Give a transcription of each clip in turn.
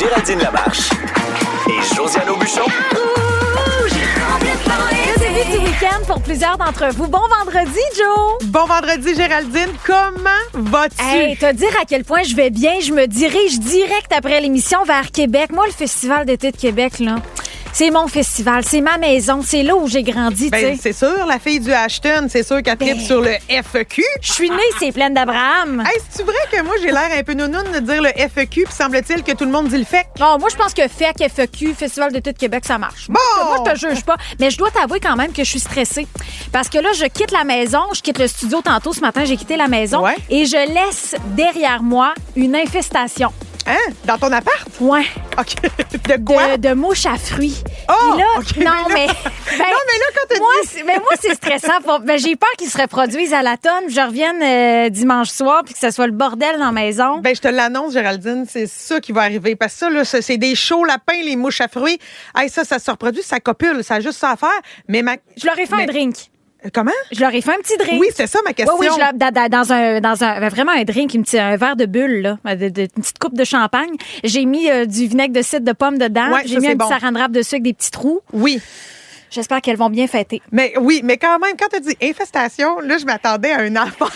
Géraldine Lamarche et Josiane Aubuchon. Le début du week-end pour plusieurs d'entre vous. Bon vendredi, Joe! Bon vendredi, Géraldine. Comment vas-tu? Hey, te dire à quel point je vais bien. Je me dirige direct après l'émission vers Québec. Moi, le Festival d'été de Québec, là, c'est mon festival, c'est ma maison, c'est là où j'ai grandi, tu sais. C'est sûr, la fille du Ashton, c'est sûr qu'elle tripe sur le FEQ. Je suis née, c'est pleine d'Abraham. Hey, c'est-tu vrai que moi, j'ai l'air un peu nounoune de dire le FEQ, puis semble-t-il que tout le monde dit le FEC? Non, moi, je pense que FEC, FEQ, Festival d'été de Québec, ça marche. Bon! Moi, je te juge pas. Mais je dois t'avouer quand même que je suis stressée. Parce que là, je quitte la maison, je quitte le studio tantôt ce matin, j'ai quitté la maison. Ouais. Et je laisse derrière moi une infestation. Hein? Dans ton appart? Ouais. OK. De quoi? De mouches à fruits. Oh! Puis là, OK, non, mais. non, mais là, quand t'as dit... Moi, c'est stressant. J'ai peur qu'ils se reproduisent à la tonne. Je revienne dimanche soir puis que ce soit le bordel dans la maison. Ben, je te l'annonce, Géraldine, c'est ça qui va arriver. Parce que ça, là, c'est des chauds lapins, les mouches à fruits. Hey, ça se reproduit, ça copule. Ça a juste ça à faire. Mais Je leur ai fait un drink. Comment? Je leur ai fait un petit drink. Oui, c'est ça ma question. Oui, vraiment un drink, un verre de bulle, là, une petite coupe de champagne. J'ai mis du vinaigre de cidre de pomme dedans. Ouais, j'ai ça, mis c'est un petit bon. saran wrap dessus avec des petits trous. Oui. J'espère qu'elles vont bien fêter. Mais oui, mais quand même, quand tu dis infestation, là, je m'attendais à une affaire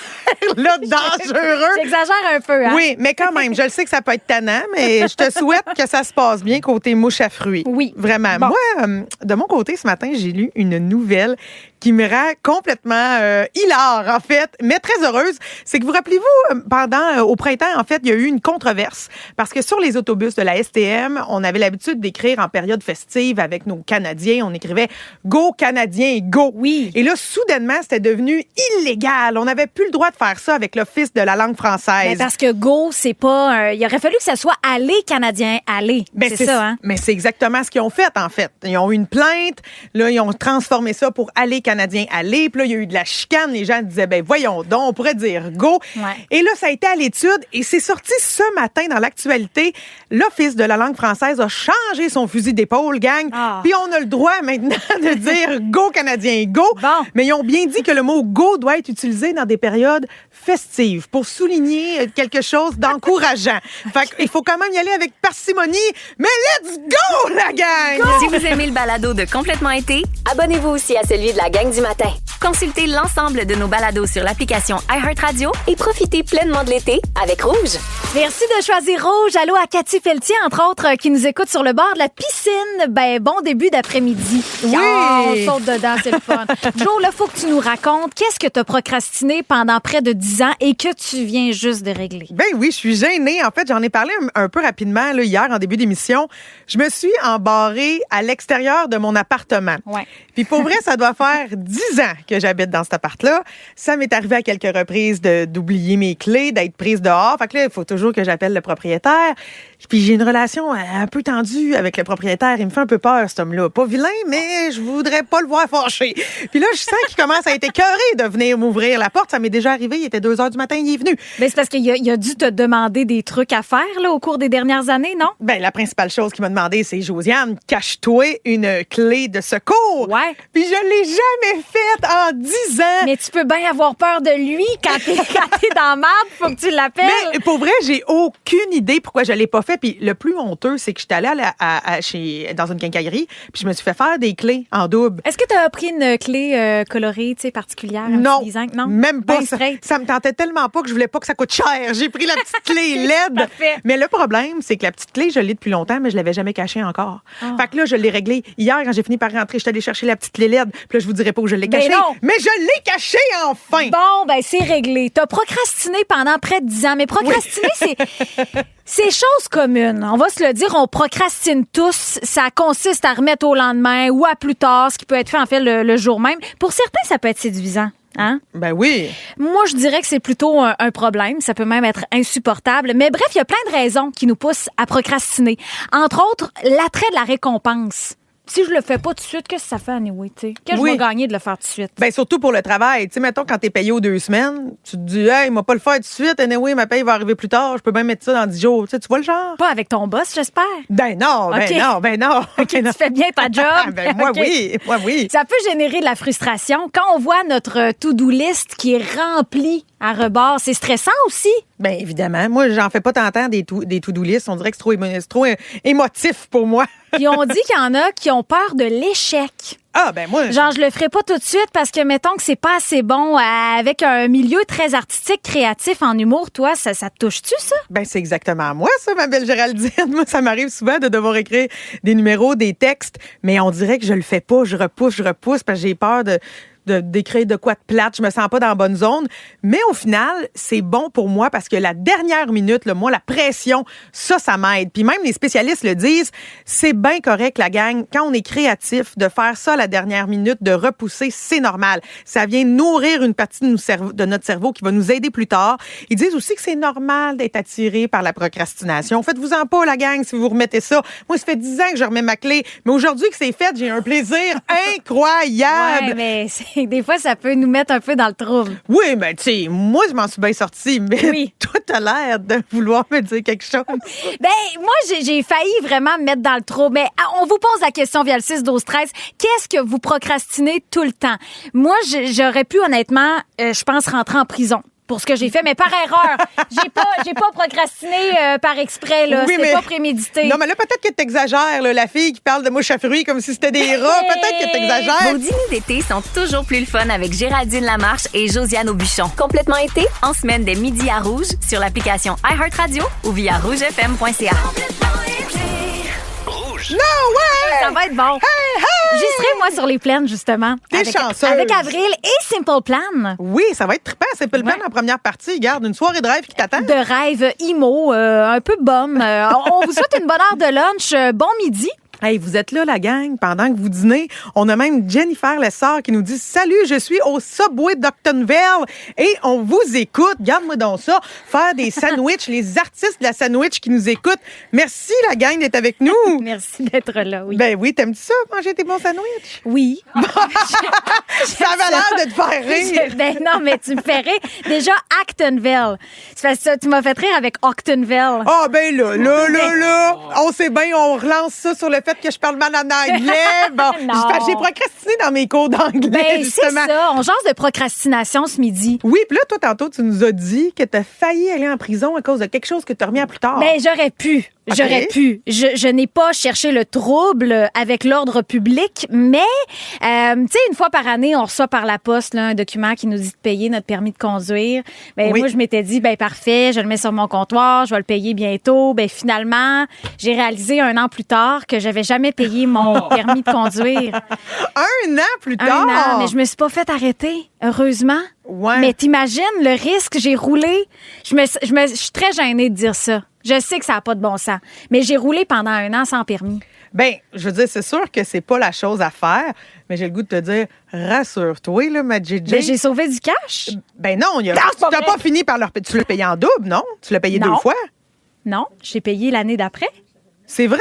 là, dangereux. J'exagère un peu, hein? Oui, mais quand même, je le sais que ça peut être tannant, mais je te souhaite que ça se passe bien côté mouche à fruits. Oui. Vraiment. Bon. Moi, de mon côté, ce matin, j'ai lu une nouvelle qui me rend complètement hilare, en fait, mais très heureuse. C'est que vous rappelez-vous, au printemps, en fait, il y a eu une controverse parce que sur les autobus de la STM, on avait l'habitude d'écrire en période festive avec nos Canadiens. On écrivait « Go Canadiens, go ». Oui. Et là, soudainement, c'était devenu illégal. On n'avait plus le droit de faire ça avec l'Office de la langue française. Mais parce que go, c'est pas... il aurait fallu que ça soit « Allez, Canadiens, allez ». Ben, c'est ça, hein? Mais c'est exactement ce qu'ils ont fait, en fait. Ils ont eu une plainte. Là, ils ont transformé ça pour « Allez, Canadiens, allez ». Puis là, il y a eu de la chicane. Les gens disaient, ben voyons donc, on pourrait dire « Go Ouais. ». Et là, ça a été à l'étude et c'est sorti ce matin dans l'actualité. L'Office de la langue française a changé son fusil d'épaule, gang. Ah. Puis on a le droit maintenant de dire « Go, Canadiens, go ». Bon. Mais ils ont bien dit que le mot « go » doit être utilisé dans des périodes festives pour souligner quelque chose d'encourageant. Fait qu'il faut quand même y aller avec parcimonie. Mais let's go, la gang! Si vous aimez le balado de Complètement été, Abonnez-vous aussi à celui de la gang du matin consultez l'ensemble de nos balados sur l'application iHeartRadio. et profitez pleinement de l'été avec Rouge. Merci de choisir Rouge. Allô à Cathy Pelletier, entre autres, qui nous écoute sur le bord de la piscine. Ben, bon début d'après-midi. Oui. Oh, on saute dedans, c'est le fun. Joe, là, faut que tu nous racontes qu'est-ce que tu as procrastiné pendant près de 10 ans et que tu viens juste de régler. Ben oui, je suis gênée. En fait, j'en ai parlé un peu rapidement là, hier en début d'émission. Je me suis embarrée à l'extérieur de mon appartement. Ouais. Puis pour vrai, ça doit faire 10 ans que j'habite dans cet appart-là. Ça m'est arrivé à quelques reprises d'oublier mes clés, d'être prise dehors. Fait que là, il faut toujours que j'appelle le propriétaire. Puis j'ai une relation un peu tendue avec le propriétaire. Il me fait un peu peur, cet homme-là. Pas vilain, mais je voudrais pas le voir fâché. Puis là, je sens qu'il commence à être écœuré de venir m'ouvrir la porte. Ça m'est déjà arrivé. Il était 2h du matin, il est venu. Mais c'est parce qu'il a dû te demander des trucs à faire là, au cours des dernières années, non? Ben, la principale chose qu'il m'a demandé, c'est Josiane, cache-toi une clé de secours. Ouais. Puis je l'ai jamais faite en 10 ans. Mais tu peux bien avoir peur de lui quand t'es dans marde, faut que tu l'appelles. Mais pour vrai, j'ai aucune idée pourquoi je l'ai pas fait. Puis le plus honteux, c'est que j'étais allée dans une quincaillerie, puis je me suis fait faire des clés en double. Est-ce que tu as pris une clé colorée, tu sais, particulière? un Non, petit design? Non, même pas. Ben straight. Ça me tentait tellement pas que je voulais pas que ça coûte cher. J'ai pris la petite clé LED. Parfait. Mais le problème, c'est que la petite clé, je l'ai depuis longtemps, mais je l'avais jamais cachée encore. Fait que là, je l'ai réglée. Hier, quand j'ai fini par rentrer, je suis allée chercher la petite clé LED. Puis là, je vous dirai pas où je l'ai Ben cachée. non. Mais je l'ai cachée enfin. Bon, ben c'est réglé. T'as procrastiné pendant près de 10 ans. Mais procrastiner, c'est chose commune. On va se le dire, on procrastine tous. Ça consiste à remettre au lendemain ou à plus tard, ce qui peut être fait en fait le jour même. Pour certains, ça peut être séduisant. Hein? Ben oui. Moi, je dirais que c'est plutôt un problème. Ça peut même être insupportable. Mais bref, il y a plein de raisons qui nous poussent à procrastiner. Entre autres, l'attrait de la récompense. Si je le fais pas tout de suite, qu'est-ce que ça fait, anyway, tu sais? Qu'est-ce que je vais gagner de le faire tout de suite? Ben surtout pour le travail. Tu sais, mettons, quand t'es payé aux 2 semaines, tu te dis, hey, il m'a pas le faire tout de suite. Anyway, ma paye va arriver plus tard. Je peux même mettre ça dans 10 jours. Tu sais, tu vois le genre? Pas avec ton boss, j'espère. Ben non, OK. ben non. OK, tu fais bien ta job. Ben moi, OK. oui, moi, oui. Ça peut générer de la frustration quand on voit notre to-do list qui est remplie à rebord. C'est stressant aussi. Bien, évidemment. Moi, j'en fais pas tant des to-do list. On dirait que c'est trop émotif pour moi. Puis on dit qu'il y en a qui ont peur de l'échec. Ah, ben moi... Genre, je le ferai pas tout de suite parce que, mettons que c'est pas assez bon avec un milieu très artistique, créatif en humour. Toi, ça te touche-tu, ça? Ben, c'est exactement moi, ça, ma belle Géraldine. Moi, ça m'arrive souvent de devoir écrire des numéros, des textes, mais on dirait que je le fais pas. Je repousse parce que j'ai peur d'écrire de quoi de plate, je me sens pas dans la bonne zone. Mais au final, c'est bon pour moi parce que la dernière minute, là, moi, la pression, ça m'aide. Puis même les spécialistes le disent, c'est bien correct, la gang, quand on est créatif, de faire ça à la dernière minute, de repousser, c'est normal. Ça vient nourrir une partie de notre cerveau qui va nous aider plus tard. Ils disent aussi que c'est normal d'être attiré par la procrastination. Faites-vous-en pas, la gang, si vous remettez ça. Moi, ça fait 10 ans que je remets ma clé, mais aujourd'hui que c'est fait, j'ai un plaisir incroyable. Ouais, mais des fois, ça peut nous mettre un peu dans le trouble. Oui, mais tu sais, moi, je m'en suis bien sortie, mais Oui. toi, t'as l'air de vouloir me dire quelque chose. Ben, moi, j'ai failli vraiment me mettre dans le trouble. Mais on vous pose la question via le 6-12-13. Qu'est-ce que vous procrastinez tout le temps? Moi, j'aurais pu, honnêtement, je pense, rentrer en prison pour ce que j'ai fait, mais par erreur. J'ai pas procrastiné par exprès, là. Oui, C'était mais- pas prémédité. Non, mais là, peut-être que t'exagères, là, la fille qui parle de mouches à fruits comme si c'était des rats. Peut-être que t'exagères. Vos dîners d'été sont toujours plus le fun avec Géraldine Lamarche et Josiane Aubuchon. Complètement été? En semaine dès midi à Rouge, sur l'application iHeartRadio ou via rougefm.ca. Rouge. Non, ouais! Ça va être bon. J'y serai, moi, sur les plaines, justement. T'es chanceuse. Avec Avril et Simple Plan. Oui, ça va être trippant. C'est le plan en première partie. Garde une soirée de rêve qui t'attend. De rêve IMO, un peu bum. On vous souhaite une bonne heure de lunch. Bon midi. Hey, vous êtes là, la gang, pendant que vous dînez. On a même Jennifer Lessard qui nous dit « Salut, je suis au Subway d'Octonville et on vous écoute. » Garde-moi donc ça. Faire des sandwichs, les artistes de la sandwich qui nous écoutent. Merci, la gang, d'être avec nous. Merci d'être là, oui. Ben oui, t'aimes-tu ça, manger tes bons sandwichs? Oui. Ça avait l'air de te faire rire. Ben non, mais tu me fais rire. Déjà, Actonville. C'est parce que tu m'as fait rire avec Octonville. Ah, ben là. On sait bien, on relance ça sur le fait que je parle mal en anglais. Bon, Non. j'ai procrastiné dans mes cours d'anglais, Ben, c'est justement. ça. On jase de procrastination ce midi. Oui, puis là, toi, tantôt, tu nous as dit que t'as failli aller en prison à cause de quelque chose que tu as remis à plus tard. Ben, j'aurais pu. OK. J'aurais pu. Je n'ai pas cherché le trouble avec l'ordre public, mais, tu sais, une fois par année, on reçoit par la poste là, un document qui nous dit de payer notre permis de conduire. Ben, Oui. moi, je m'étais dit, ben parfait, je le mets sur mon comptoir, je vais le payer bientôt. Ben, finalement, j'ai réalisé 1 an plus tard que j'avais jamais payé mon permis de conduire. 1 an plus 1 tard. an, mais je me suis pas fait arrêter, heureusement. Ouais. Mais t'imagines le risque, j'ai roulé. Je suis très gênée de dire ça. Je sais que ça n'a pas de bon sens. Mais j'ai roulé pendant 1 an sans permis. Ben, je veux dire, c'est sûr que c'est pas la chose à faire, mais j'ai le goût de te dire, rassure-toi, là, ma JJ. Ben, j'ai sauvé du cash. Ben non, c'est tu pas n'as vrai. pas fini par leur... Tu l'as payé en double, non? Tu l'as payé Non. 2 fois? Non, j'ai payé l'année d'après. C'est vrai?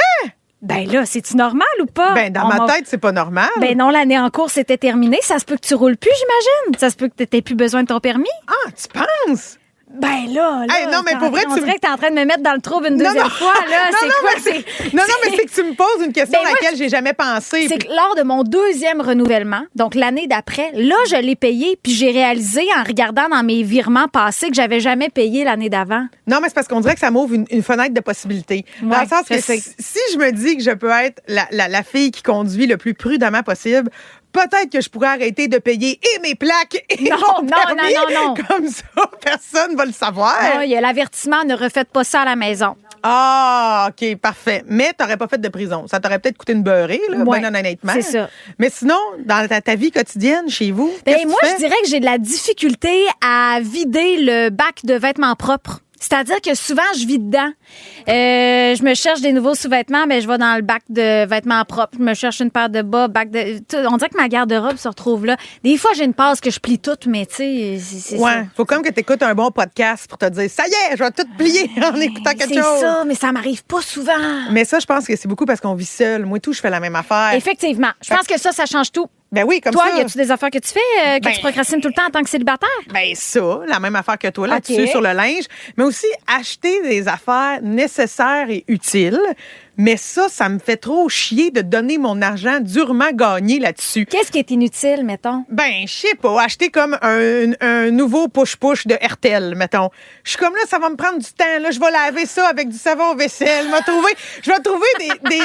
Ben là, c'est-tu normal ou pas? Ben, dans On ma m'a- tête, c'est pas normal. Ben non, l'année en cours, c'était terminé. Ça se peut que tu roules plus, j'imagine. Ça se peut que tu n'aies plus besoin de ton permis. Ah, tu penses? Ben là, Hey, non, mais pour vrai, on tu dirait que t'es en train de me mettre dans le trouble une Non, deuxième non. fois. Là, Non, c'est non, quoi? mais non, mais c'est que tu me poses une question Ben, à moi, laquelle j'ai jamais pensé. C'est que lors de mon 2e renouvellement, donc l'année d'après, là, je l'ai payé, puis j'ai réalisé en regardant dans mes virements passés que j'avais jamais payé l'année d'avant. Non, mais c'est parce qu'on dirait que ça m'ouvre une fenêtre de possibilités. Dans Ouais, le sens je que sais. si je me dis que je peux être la fille qui conduit le plus prudemment possible, peut-être que je pourrais arrêter de payer et mes plaques et Non, mon non, permis. non. Comme ça, personne va le savoir. Ah, il y a l'avertissement, ne refaites pas ça à la maison. Ah, OK, parfait. Mais t'aurais pas fait de prison. Ça t'aurait peut-être coûté une beurrée, là, Ouais, ben honnêtement. c'est ça. Mais sinon, dans ta vie quotidienne, chez vous, Ben, qu'est-ce que moi, tu je fais? dirais que j'ai de la difficulté à vider le bac de vêtements propres. C'est-à-dire que souvent, je vis dedans. Je me cherche des nouveaux sous-vêtements, mais je vais dans le bac de vêtements propres. Je me cherche une paire de bas, bac de... On dirait que ma garde-robe se retrouve là. Des fois, j'ai une passe que je plie toute, mais tu sais, c'est Ouais, ça. faut comme que tu écoutes un bon podcast pour te dire ça y est, je vais tout plier en écoutant quelque C'est chose. ça, mais ça m'arrive pas souvent. Mais ça, je pense que c'est beaucoup parce qu'on vit seul. Moi, tout, je fais la même affaire. Effectivement. Je pense que ça change tout. Ben oui, comme Toi, ça. y a-tu des affaires que tu fais, que Ben- tu procrastines tout le temps en tant que célibataire? Ben ça, la même affaire que toi là-dessus OK. sur le linge, mais aussi acheter des affaires nécessaires et utiles, Mais ça me fait trop chier de donner mon argent durement gagné là-dessus. Qu'est-ce qui est inutile, mettons? Ben, je sais pas, acheter comme un nouveau push-push de RTL, mettons. Je suis comme là, ça va me prendre du temps. Là, je vais laver ça avec du savon vaisselle. Je vais trouver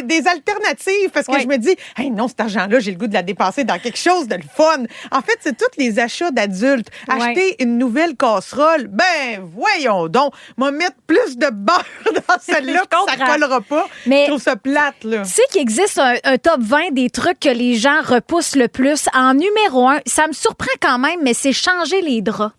des alternatives parce que je me dis, hey, non, cet argent-là, j'ai le goût de la dépenser dans quelque chose de le fun. En fait, c'est tous les achats d'adultes. Acheter une nouvelle casserole, ben, voyons donc, m'a mettre plus de beurre dans celle-là, puis ça collera pas. Mais je trouve ça plate, là. Tu sais qu'il existe un top 20 des trucs que les gens repoussent le plus. En numéro 1, ça me surprend quand même, mais c'est changer les draps.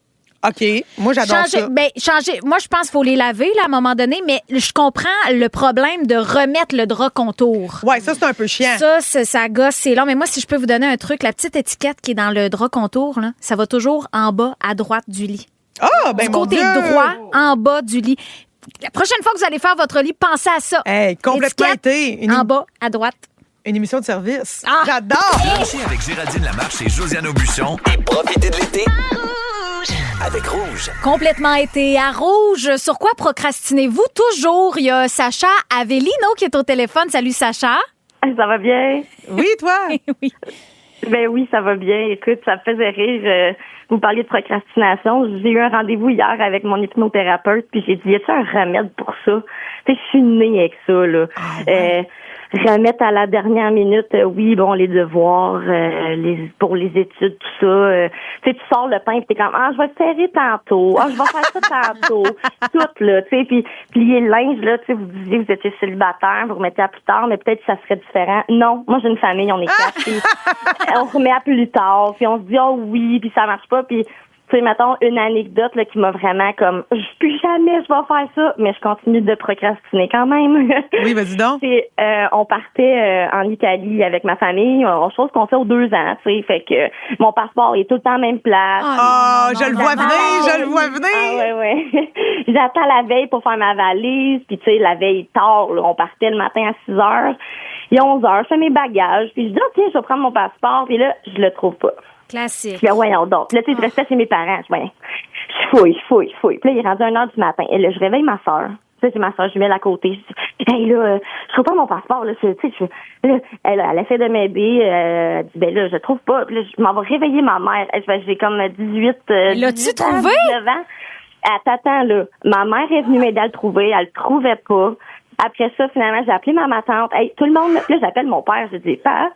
OK. Moi, j'adore ça. Changer. Moi, je pense qu'il faut les laver, là, à un moment donné, mais je comprends le problème de remettre le drap contour. Ouais, ça, c'est un peu chiant. Ça gosse, c'est long. Mais moi, si je peux vous donner un truc, la petite étiquette qui est dans le drap contour, là, ça va toujours en bas, à droite du lit. Ah, ben, du mon côté Dieu! droit, en bas du lit. La prochaine fois que vous allez faire votre lit, pensez à ça. Hey, complètement Étiquette, été. en bas, à droite. Une émission de service. Ah! J'adore! Lundi avec Géraldine Lamarche et Josiane Aubuchon. Et profitez de l'été avec Rouge. Complètement été à Rouge. Sur quoi procrastinez-vous toujours? Il y a Sacha Avellino qui est au téléphone. Salut, Sacha. Ça va bien? Oui, toi? Oui. Ben oui, ça va bien. Écoute, ça me faisait rire. Vous parliez de procrastination. J'ai eu un rendez-vous hier avec mon hypnothérapeute, puis j'ai dit, y a-t-il un remède pour ça? Tu sais, je suis née avec ça, là. Remettre à la dernière minute, oui, bon, les devoirs, pour les études, tout ça. Tu sais, tu sors le pain, puis t'es comme, je vais te serrer tantôt. Je vais faire ça tantôt. Tout, là, tu sais, puis plier le linge, là, tu sais, vous disiez que vous étiez célibataire, vous remettez à plus tard, mais peut-être que ça serait différent. Non, moi, j'ai une famille, on est quatre, puis on remet à plus tard, puis on se dit, oui, puis ça marche pas, puis tu sais, mettons, une anecdote là, qui m'a vraiment comme, plus jamais je vais faire ça, mais je continue de procrastiner quand même. Oui, vas-y donc. On partait en Italie avec ma famille, chose qu'on fait aux 2 ans, tu sais, fait que mon passeport est tout le temps à la même place. Je le vois venir, je le vois venir. Ouais. J'attends la veille pour faire ma valise, puis tu sais, la veille tard, là, on partait le matin à 6 heures. Il est 11 heures, je fais mes bagages, puis je dis, OK, je vais prendre mon passeport, puis là, je le trouve pas. Classique. Puis là, voyons donc. Là, tu sais, je restais chez mes parents. Je fouille. Puis là, il est rendu 1h du matin. Et là, je réveille ma soeur. Tu sais, c'est ma soeur jumelle à côté. Je dis, hey, là, je trouve pas mon passeport, là. Tu sais, elle essaie de m'aider. Elle dit, ben là, je trouve pas. Puis là, je m'en vais réveiller ma mère. J'ai comme 18 L'as-tu trouvé? 19 ans. Attends, là. Ma mère est venue m'aider à le trouver. Elle le trouvait pas. Après ça, finalement, j'ai appelé ma tante. Hey, tout le monde, puis là, j'appelle mon père. Je dis, père,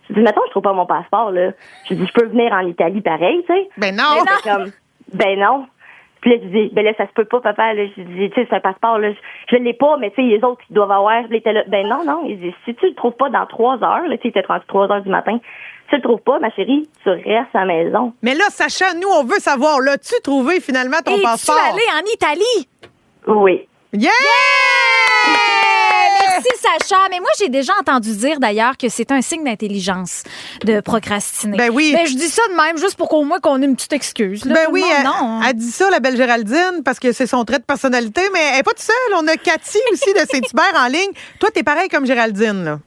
je dis, mettons, je trouve pas mon passeport, là. Je dis, je peux venir en Italie pareil, tu sais. Ben non. Ben non. Puis là, je dis, ben là, ça se peut pas, papa, là. Je dis, tu sais, c'est un passeport, là. Je l'ai pas, mais tu sais, les autres, ils doivent avoir. Il était là. Ben non. Il dit, si tu le trouves pas dans 3 heures, là, tu sais, il était rendu 3 heures du matin. Si tu le trouves pas, ma chérie, tu restes à la maison. Mais là, Sacha, nous, on veut savoir, l'as-tu trouvé finalement ton passeport? Es-tu allé en Italie? Oui. Yeah! Merci, Sacha. Mais moi, j'ai déjà entendu dire, d'ailleurs, que c'est un signe d'intelligence de procrastiner. Ben oui. Mais je dis ça de même, juste pour qu'au moins qu'on ait une petite excuse. Là, Ben tout oui, le monde, elle dit ça, la belle Géraldine, parce que c'est son trait de personnalité, mais elle n'est pas toute seule. On a Cathy aussi de Saint-Hubert en ligne. Toi, t'es pareil comme Géraldine, là.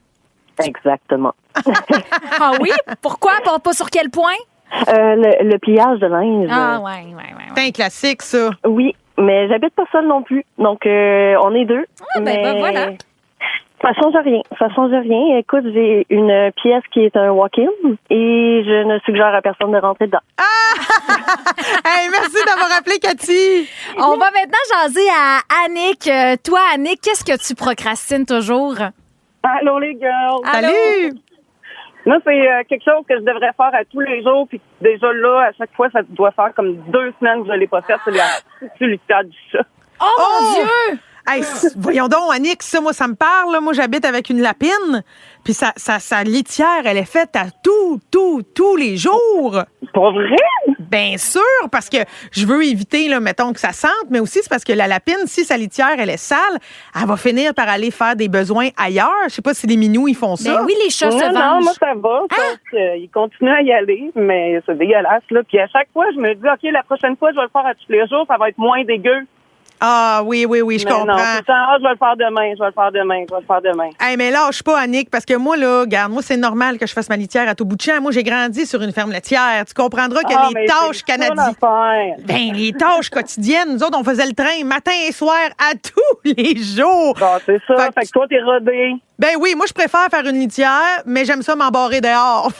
Exactement. Ah oui? Pourquoi? Pas sur quel point? Le pliage de linge. Ah, ouais. C'est un classique, ça. Oui, mais j'habite pas seule non plus. Donc, on est 2. Ah, ben voilà. Ça change rien. Écoute, j'ai une pièce qui est un walk-in et je ne suggère à personne de rentrer dedans. Hey, merci d'avoir appelé, Cathy. On va maintenant jaser à Annick. Toi, Annick, qu'est-ce que tu procrastines toujours? Allô, les girls. Allô? Salut. Moi, c'est quelque chose que je devrais faire à tous les jours. Puis déjà là, à chaque fois, ça doit faire comme 2 semaines que je ne l'ai pas fait. C'est la utilité du chat. Oh, mon Dieu! Hey, voyons donc, Annick, ça, moi, ça me parle. Là. Moi, j'habite avec une lapine. Puis sa litière, elle est faite à tous les jours. Pas vrai? Bien sûr, parce que je veux éviter, là, mettons, que ça sente, mais aussi c'est parce que la lapine, si sa litière, elle est sale, elle va finir par aller faire des besoins ailleurs. Je sais pas si les minous, ils font ça. Ben oui, les chats se Non, vengent. moi, ça va. Ils continuent à y aller, mais c'est dégueulasse. Là. Puis à chaque fois, je me dis, OK, la prochaine fois, je vais le faire à tous les jours. Ça va être moins dégueu. Ah, oui, je Mais comprends. non, tout le temps, je vais le faire demain. Hey, mais lâche pas, Annick, parce que moi, là, regarde, moi, c'est normal que je fasse ma litière à tout bout de champ. Moi, j'ai grandi sur une ferme laitière. Tu comprendras que les tâches canadiennes. Ben, les tâches quotidiennes, nous autres, on faisait le train matin et soir à tous les jours. Bon, c'est ça. Fait que Fait que toi, t'es rodé. Ben oui, moi, je préfère faire une litière, mais j'aime ça m'embarrer dehors.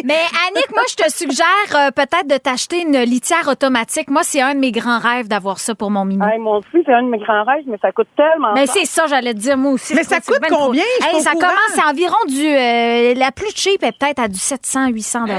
Mais Annick, moi, je te suggère peut-être de t'acheter une litière automatique. Moi, c'est un de mes grands rêves d'avoir ça pour mon mini. Hey, moi aussi, c'est un de mes grands rêves, mais ça coûte tellement Mais cher. c'est ça, j'allais te dire, moi aussi. Mais ça coûte combien? Je suis pas Ça au courant. commence à environ la plus cheap est peut-être à du 700-800 $.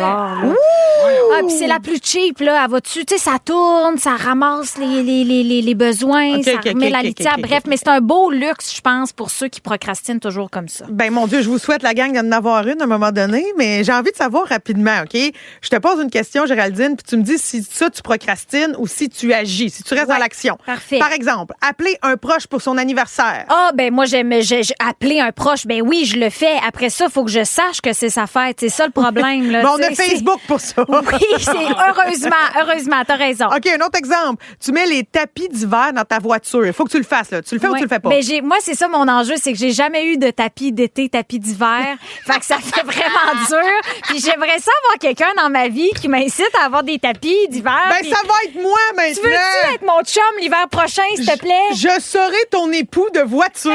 Ah, puis c'est la plus cheap, là. Elle va dessus, tu sais, ça tourne, ça ramasse les besoins, Ok, ça ok, remet ok, la ok, litière. ok, Bref, ok. mais c'est un beau luxe, je pense, pour ceux qui procrastinent toujours comme ça. Ben, mon Dieu, je vous souhaite, la gang, d'en avoir une à un moment donné, mais j'ai envie de savoir rapidement, OK? Je te pose une question, Géraldine, puis tu me dis si ça, tu procrastines ou si tu agis, si tu restes dans l'action. Parfait. Par exemple, appeler un proche pour son anniversaire. Ah, ben moi, j'ai appelé un proche. Ben oui, je le fais. Après ça, il faut que je sache que c'est sa fête. C'est ça le problème. Là. Mais on a C'est- Facebook pour ça. Oui, c'est heureusement, t'as raison. OK, un autre exemple. Tu mets les tapis d'hiver dans ta voiture. Il faut que tu le fasses, là. Tu le fais ou Ouais. tu le fais pas? Ben, moi, c'est ça mon enjeu, c'est que j'ai jamais eu de tapis d'été, tapis d'hiver. Fait que ça fait vraiment dur. Puis j'aimerais ça avoir quelqu'un dans ma vie qui m'incite à avoir des tapis d'hiver. Ben, Puis ça va être moi maintenant. tu veux-tu être mon chum l'hiver prochain, s'il te plaît? Je serai ton époux de voiture.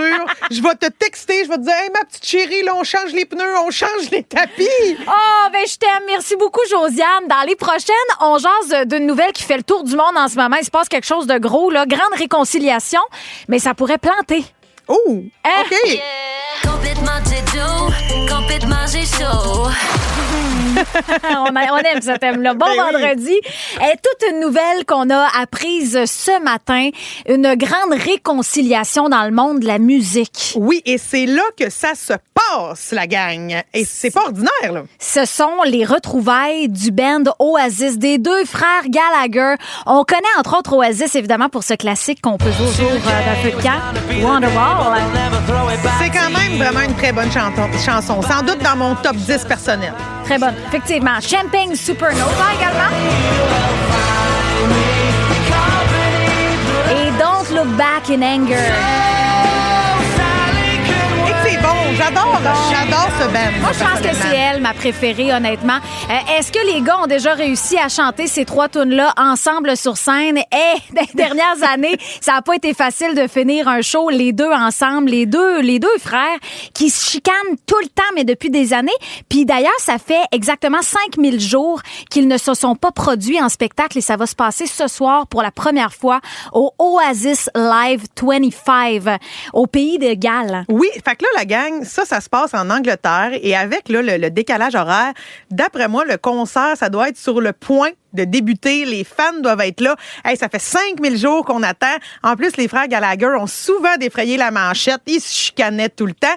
Je vais te texter, je vais te dire, hey, ma petite chérie, là, on change les pneus, on change les tapis. Oh, ben je t'aime. Merci beaucoup, Josiane. Dans les prochaines, on jase d'une nouvelle qui fait le tour du monde en ce moment. Il se passe quelque chose de gros, là. Grande réconciliation, mais ça pourrait planter. Oh, Hein? OK. Complètement J-Joe, complètement J-Show. On aime ce thème-là. Bon Ben oui. vendredi. Toute une nouvelle qu'on a apprise ce matin. Une grande réconciliation dans le monde de la musique. Oui, et c'est là que ça se passe, la gang. Et c'est pas ordinaire, là. Ce sont les retrouvailles du band Oasis, des deux frères Gallagher. On connaît entre autres Oasis, évidemment, pour ce classique qu'on peut jouer autour d'un feu de camp, Wonderwall. C'est quand même vraiment une très bonne chanson. Sans doute dans mon top 10 personnel. Très bonne. Effectivement. Champagne Supernova également. Et Don't Look Back in Anger. Et que c'est bon. J'adore ce band. Moi, je pense que c'est elle, ma préférée, honnêtement. Est-ce que les gars ont déjà réussi à chanter ces trois tunes-là ensemble sur scène? Dans les dernières années, ça n'a pas été facile de finir un show, les deux ensemble, les deux frères qui se chicanent tout le temps, mais depuis des années. Puis d'ailleurs, ça fait exactement 5000 jours qu'ils ne se sont pas produits en spectacle et ça va se passer ce soir pour la première fois au Oasis Live 25 au pays de Galles. Oui, fait que là, la gang, ça se passe en Angleterre et avec là, le décalage horaire, d'après moi, le concert, ça doit être sur le point de débuter. Les fans doivent être là. Hey, ça fait 5000 jours qu'on attend. En plus, les frères Gallagher ont souvent défrayé la manchette. Ils se chicanaient tout le temps.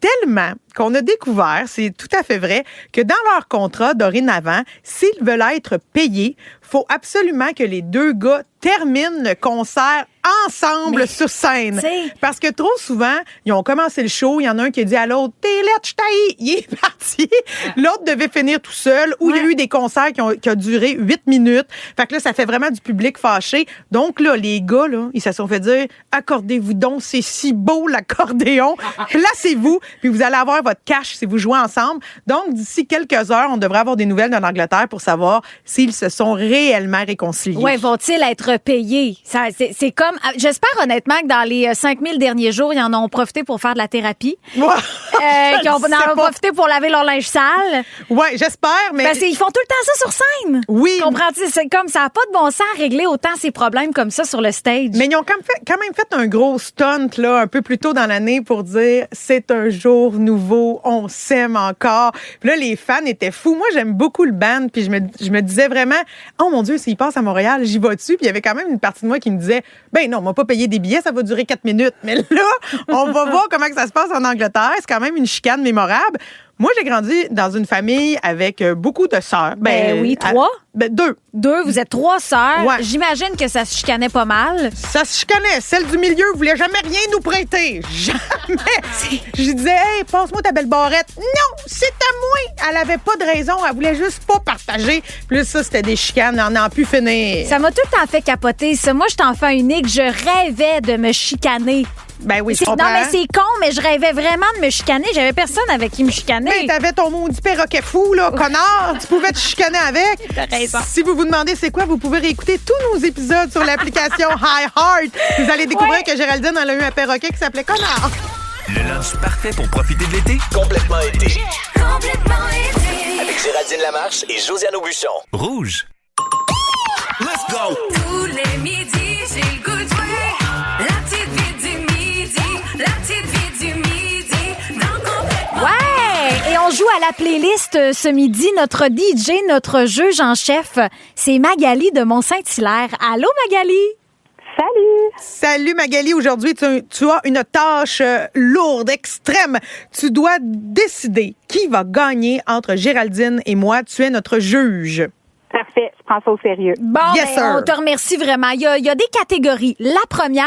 Tellement qu'on a découvert, c'est tout à fait vrai, que dans leur contrat dorénavant, s'ils veulent être payés, faut absolument que les deux gars terminent le concert ensemble sur scène. t'sais. Parce que trop souvent, ils ont commencé le show, il y en a un qui a dit à l'autre, t'es lettre, je t'haïs. Il est parti. L'autre devait finir tout seul, ou il y a eu des concerts qui ont duré 8 minutes. Fait que là, ça fait vraiment du public fâché. Donc là, les gars, là, ils se sont fait dire, accordez-vous donc, c'est si beau l'accordéon. Placez-vous, puis vous allez avoir votre cash si vous jouez ensemble. Donc, d'ici quelques heures, on devrait avoir des nouvelles de l'Angleterre pour savoir s'ils se sont réellement réconciliés. Ouais, vont-ils être payés? Ça, c'est comme, j'espère honnêtement que dans les 5000 derniers jours, ils en ont profité pour faire de la thérapie. Ouais. Qu'ils en Je sais ont pas. profité pour laver leur linge sale. Ouais, j'espère, mais... Parce qu'ils font tout le temps ça sur scène. Oui. Comprends-tu? C'est comme ça n'a pas de bon sens à régler autant ces problèmes comme ça sur le stage. Mais ils ont quand même fait un gros stunt là, un peu plus tôt dans l'année pour dire c'est un jour nouveau, on s'aime encore. Puis là, les fans étaient fous. Moi, j'aime beaucoup le band, puis je me disais vraiment, oh mon Dieu, s'il passe à Montréal, j'y vais-tu? Puis il y avait quand même une partie de moi qui me disait, ben non, on m'a pas payé des billets, ça va durer 4 minutes. Mais là, on va voir comment que ça se passe en Angleterre. C'est quand même une chicane mémorable. Moi, j'ai grandi dans une famille avec beaucoup de sœurs. Ben oui, 3. Deux. Vous êtes 3 sœurs. Ouais. J'imagine que ça se chicanait pas mal. Ça se chicanait. Celle du milieu voulait jamais rien nous prêter. Jamais. Je disais, hey, passe-moi ta belle barrette. Non, c'est à moi. Elle avait pas de raison. Elle voulait juste pas partager. Plus ça, c'était des chicanes. On n'en a pu finir. Ça m'a tout le temps fait capoter. Ça, moi, j'étais enfant unique. Je rêvais de me chicaner. Ben oui, je Non, comprends. mais c'est con, mais je rêvais vraiment de me chicaner. J'avais personne avec qui me chicaner. Mais t'avais ton maudit perroquet fou, là, connard. Tu pouvais te chicaner avec. T'as raison. Si vous vous demandez c'est quoi, vous pouvez réécouter tous nos épisodes sur l'application iHeart. Vous allez découvrir Ouais. que Géraldine, elle a eu un perroquet qui s'appelait Connard. Le lunch parfait pour profiter de l'été. Complètement été. Avec Géraldine Lamarche et Josiane Aubuchon. Rouge. Let's go! Tous les midis, j'ai le goût de jouer. La petite vie du midi. La petite vie du midi. Dans Complètement. Ouais! Et on joue à la playlist ce midi. Notre DJ, notre juge en chef, c'est Magali de Mont-Saint-Hilaire. Allô, Magali? Salut Magali, aujourd'hui tu as une tâche lourde, extrême. Tu dois décider qui va gagner entre Géraldine et moi. Tu es notre juge. Parfait, je prends ça au sérieux. Bon, Yes, sir. on te remercie vraiment. Il y a des catégories. La première,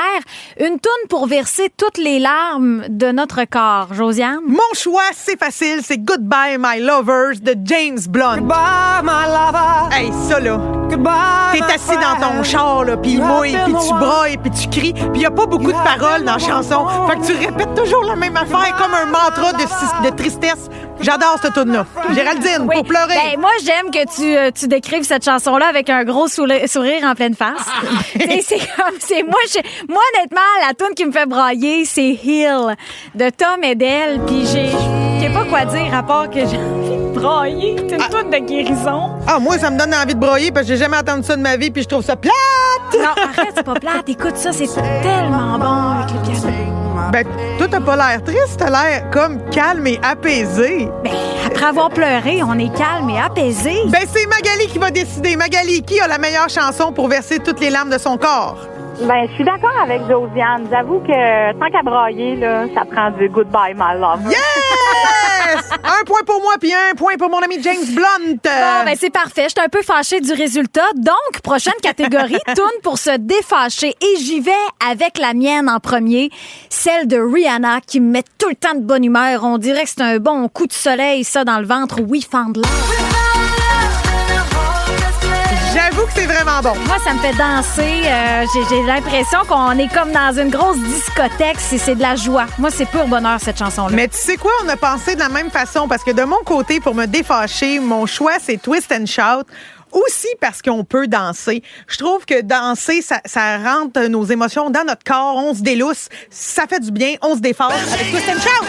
une toune pour verser toutes les larmes de notre corps. Josiane? Mon choix, c'est facile, c'est Goodbye My Lovers de James Blunt. Goodbye, my lover. Hey, ça là. Goodbye, T'es my assis dans ton friend. char, là, puis il mouille, puis tu Rappelle-moi. brailles, puis tu cries, puis il n'y a pas beaucoup de paroles dans la chanson. Fait que tu répètes toujours la même affaire, comme un mantra de tristesse. J'adore cette tune-là. Géraldine, Oui. pour pleurer. Ben, moi, j'aime que tu décrives cette chanson-là avec un gros sourire en pleine face. Moi, honnêtement, la tune qui me fait brailler, c'est Hill de Tom Edel. Puis je sais pas quoi dire à part que j'ai envie de brailler. C'est une tune de guérison. Ah, moi, ça me donne envie de broyer parce que j'ai jamais entendu ça de ma vie, puis je trouve ça plate. Non, arrête, c'est pas plate. Écoute ça, c'est tellement bon avec le piano. Ben, toi, t'as pas l'air triste, t'as l'air comme calme et apaisé. Ben, après avoir pleuré, on est calme et apaisé. Ben, c'est Magali qui va décider. Magali, qui a la meilleure chanson pour verser toutes les larmes de son corps? Ben, je suis d'accord avec Josiane. J'avoue que tant qu'à brailler, là, ça prend du Goodbye, my love. Yes! 1 point pour moi, puis 1 point pour mon ami James Blunt. Bon, ben c'est parfait. J'étais un peu fâchée du résultat. Donc, prochaine catégorie, tourne pour se défâcher. Et j'y vais avec la mienne en premier, celle de Rihanna, qui me met tout le temps de bonne humeur. On dirait que c'est un bon coup de soleil, ça, dans le ventre. We Found Love. J'avoue que c'est vraiment bon. Moi, ça me fait danser. J'ai l'impression qu'on est comme dans une grosse discothèque. C'est de la joie. Moi, c'est pur bonheur, cette chanson-là. Mais tu sais quoi? On a pensé de la même façon parce que de mon côté, pour me défâcher, mon choix, c'est Twist and Shout. Aussi parce qu'on peut danser. Je trouve que danser, ça rentre nos émotions dans notre corps. On se délousse. Ça fait du bien. On se défâche avec Twist and Shout.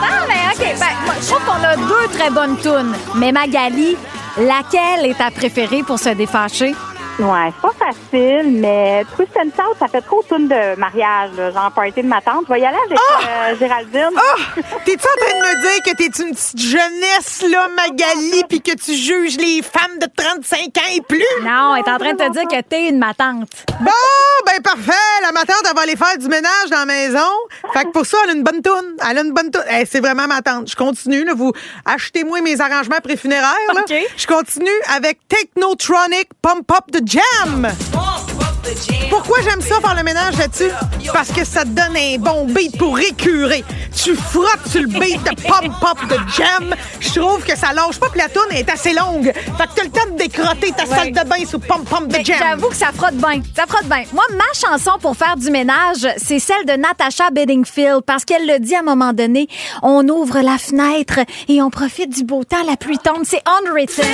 Ah, ben, OK. Ben, moi, je trouve qu'on a deux très bonnes tounes. Mais Magali, laquelle est ta préférée pour se défâcher? Ouais, c'est pas facile, mais Twist and Shout, ça fait trop tune de mariage, là, genre party de ma tante. Je vais y aller avec Géraldine. Ah! T'es-tu en train de me dire que t'es une petite jeunesse, là, Magali, puis que tu juges les femmes de 35 ans et plus? Non, elle est en train de te dire que t'es une matante. Bon, ben parfait. La ma tante, elle va aller faire du ménage dans la maison. Fait que pour ça, elle a une bonne toune. Elle a une bonne toune. Hey, c'est vraiment ma tante. Je continue, là. Vous achetez-moi mes arrangements préfunéraires, là. OK. Je continue avec Technotronic Pump Up the Jam. Pourquoi j'aime ça, faire le ménage là-dessus? Parce que ça te donne un bon beat pour récurer. Tu frottes sur le beat de Pump Up the Jam. Je trouve que ça lâche pas, puis la toune est assez longue. Fait que t'as le temps de décrotter ta salle de bain sous Pump Up the Ben, Jam. j'avoue que ça frotte bien. Ça frotte bien. Moi, ma chanson pour faire du ménage, c'est celle de Natasha Bedingfield parce qu'elle le dit à un moment donné. On ouvre la fenêtre et on profite du beau temps. La pluie tombe. C'est Unwritten.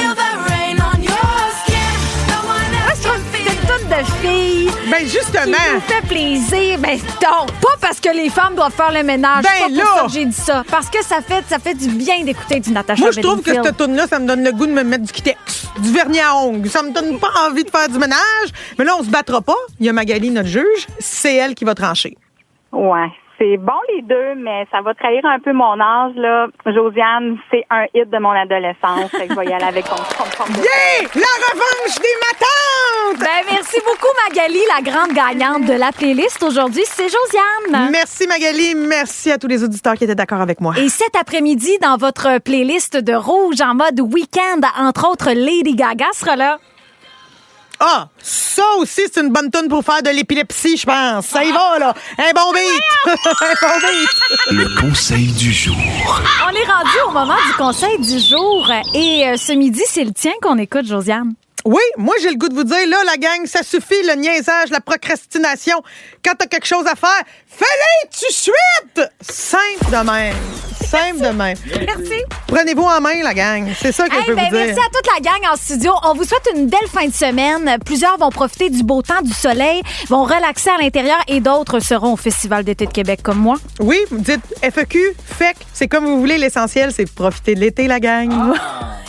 Moi, je trouve que c'est une toune de filles. Ben Qui justement. nous fait plaisir. Ben, non, pas parce que les femmes doivent faire le ménage. Ben C'est pas là. pour ça que j'ai dit ça. Parce que ça fait du bien d'écouter du Natasha Moi, je trouve que Bedingfield. cette toune-là, ça me donne le goût de me mettre du Kitex, du vernis à ongles. Ça me donne pas envie de faire du ménage. Mais là, on se battra pas. Il y a Magali, notre juge. C'est elle qui va trancher. Ouais, c'est bon les deux, mais ça va trahir un peu mon âge, là. Josiane, c'est un hit de mon adolescence. Fait que je vais y aller avec ton de... Yeah! La revanche des matantes! Ben, merci beaucoup, Magali, la grande gagnante de la playlist. Aujourd'hui, c'est Josiane. Merci Magali. Merci à tous les auditeurs qui étaient d'accord avec moi. Et cet après-midi, dans votre playlist de Rouge en mode week-end, entre autres, Lady Gaga sera là. Ah, ça aussi, c'est une bonne toune pour faire de l'épilepsie, je pense. Ça y va, là. Un bon beat. Un bon beat. Le conseil du jour. On est rendu au moment du conseil du jour. Et ce midi, c'est le tien qu'on écoute, Josiane. Oui, moi, j'ai le goût de vous dire, là, la gang, ça suffit, le niaisage, la procrastination. Quand t'as quelque chose à faire, fais-le tout de suite! Simple de même. Simple de même. Merci. Prenez-vous en main, la gang. C'est ça que je peux vous dire. Merci à toute la gang en studio. On vous souhaite une belle fin de semaine. Plusieurs vont profiter du beau temps, du soleil, vont relaxer à l'intérieur et d'autres seront au Festival d'été de Québec comme moi. Oui, dites FEQ, FEC, c'est comme vous voulez. L'essentiel, c'est de profiter de l'été, la gang.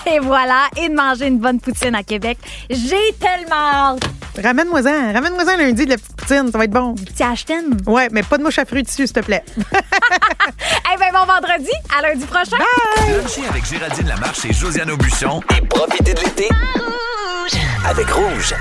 Et voilà, et de manger une bonne poutine à Québec. J'ai tellement hâte. Ramène-moi-en lundi de la petite poutine, ça va être bon. Tu achètes? Ouais, mais pas de mouche à fruits dessus, s'il te plaît. Eh bien, bon vendredi, à lundi prochain. Lundi avec Géraldine Lamarche et Josiane Aubuchon. Et profitez de l'été avec Rouge.